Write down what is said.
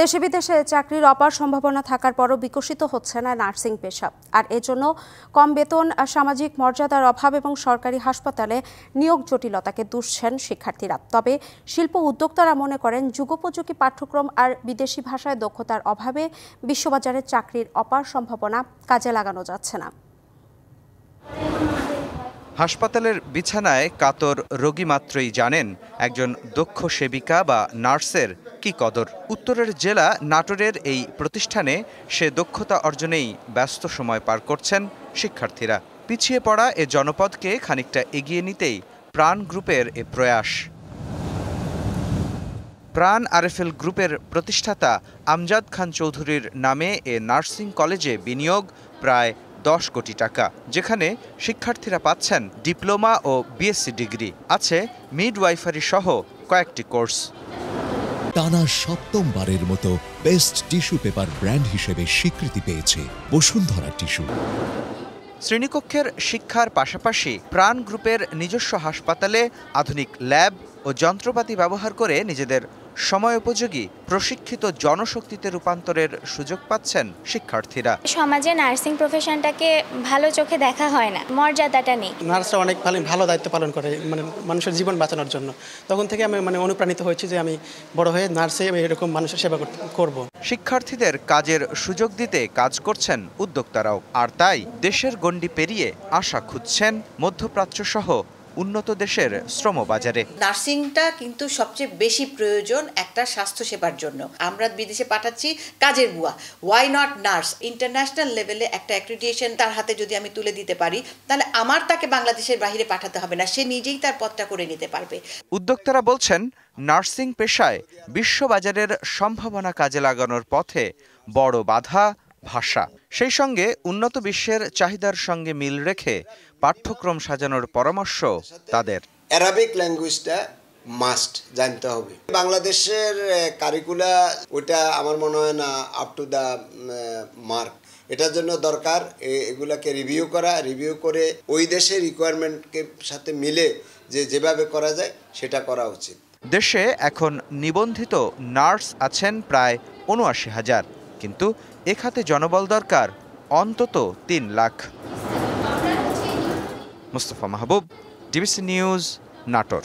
দেশে বিদেশে চাকরির অপার সম্ভাবনা থাকার পরও বিকশিত হচ্ছে না নার্সিং পেশা। আর এজন্য কম বেতন, সামাজিক মর্যাদার অভাব এবং সরকারি হাসপাতালে নিয়োগ জটিলতাকে দুষছেন শিক্ষার্থীরা। তবে শিল্প উদ্যোক্তারা মনে করেন যুগোপযোগী পাঠ্যক্রম আর বিদেশি ভাষায় দক্ষতার অভাবে বিশ্ববাজারে চাকরির অপার সম্ভাবনা কাজে লাগানো যাচ্ছে না। হাসপাতালের বিছানায় কাতর রোগী মাত্রই জানেন একজন দক্ষ সেবিকা বা নার্সের কি কদর। উত্তরের জেলা নাটোরের এই প্রতিষ্ঠানে সে দক্ষতা অর্জনেই ব্যস্ত সময় পার করছেন শিক্ষার্থীরা। পিছিয়ে পড়া এ জনপদকে খানিকটা এগিয়ে নিতেই প্রাণ গ্রুপের এ প্রয়াস। প্রাণ আরএফএল গ্রুপের প্রতিষ্ঠাতা আমজাদ খান চৌধুরীর নামে এ নার্সিং কলেজে বিনিয়োগ প্রায় 10 কোটি টাকা, যেখানে শিক্ষার্থীরা পাচ্ছেন ডিপ্লোমা ও বিএসসি ডিগ্রি। আছে মিডওয়াইফারি সহ কয়েকটি কোর্স। টানা সপ্তমবারের মতো বেস্ট টিস্যু পেপার ব্র্যান্ড হিসেবে স্বীকৃতি পেয়েছে বসুন্ধরা টিস্যু। শ্রেণীকক্ষের শিক্ষার পাশাপাশি প্রাণ গ্রুপের নিজস্ব হাসপাতালে আধুনিক ল্যাব ও যন্ত্রপাতি ব্যবহার করে নিজেদের সময়োপযোগী প্রশিক্ষিত জনশক্তিতে রূপান্তরের সুযোগ পাচ্ছেন শিক্ষার্থীরা। সমাজে নার্সিং প্রফেশনটাকে ভালো চোখে দেখা হয় না, মর্যাদাটা নেই। নার্সরা অনেক ভালো দায়িত্ব পালন করে, মানুষের জীবন বাঁচানোর জন্য। তখন থেকে আমি অনুপ্রাণিত হয়েছি যে আমি বড় হয়ে নার্সে এরকম মানুষের সেবা করব। শিক্ষার্থীদের কাজের সুযোগ দিতে কাজ করছেন উদ্যোক্তারাও, আর তাই দেশের গণ্ডি পেরিয়ে আশা খুঁজছেন মধ্যপ্রাচ্য সহ উন্নত দেশের শ্রমবাজারে। নার্সিংটা কিন্তু সবচেয়ে বেশি প্রয়োজন একটা স্বাস্থ্যসেবার জন্য। আমরা বিদেশে পাঠাচ্ছি কাজের বুয়া, ওয়াই নট নার্স? ইন্টারন্যাশনাল লেভেলে একটা অ্যাক্রিডিটেশন তার হাতে যদি আমি তুলে দিতে পারি, তাহলে আমার তাকে বাংলাদেশের বাইরে পাঠাতে হবে না, সে নিজেই তার পথটা করে নিতে পারবে। উদ্যোক্তারা বলছেন নার্সিং পেশায় বিশ্ববাজারের সম্ভাবনা কাজে লাগানোর পথে বড় বাধা ভাষা। সেই সঙ্গে উন্নত বিশ্বের চাহিদার সঙ্গে মিল রেখে পাঠ্যক্রম সাজানোর পরামর্শ তাদের। অ্যারাবিক ল্যাঙ্গুয়েজটা মাস্ট জানতে হবে। বাংলাদেশের কারিকুলা ওটা আমার মনে হয় না আপ টু দ্য মার্ক। এটার জন্য দরকার এগুলাকে রিভিউ করে ওই দেশের রিকোয়ারমেন্টকে সাথে মিলে যেভাবে করা যায় সেটা করা উচিত। দেশে এখন নিবন্ধিত নার্স আছেন প্রায় ৭৯,০০০, কিন্তু এ খাতে জনবল দরকার অন্তত ৩ লাখ। মুস্তফা মাহবুব, ডিবিসি নিউজ, নাটোর।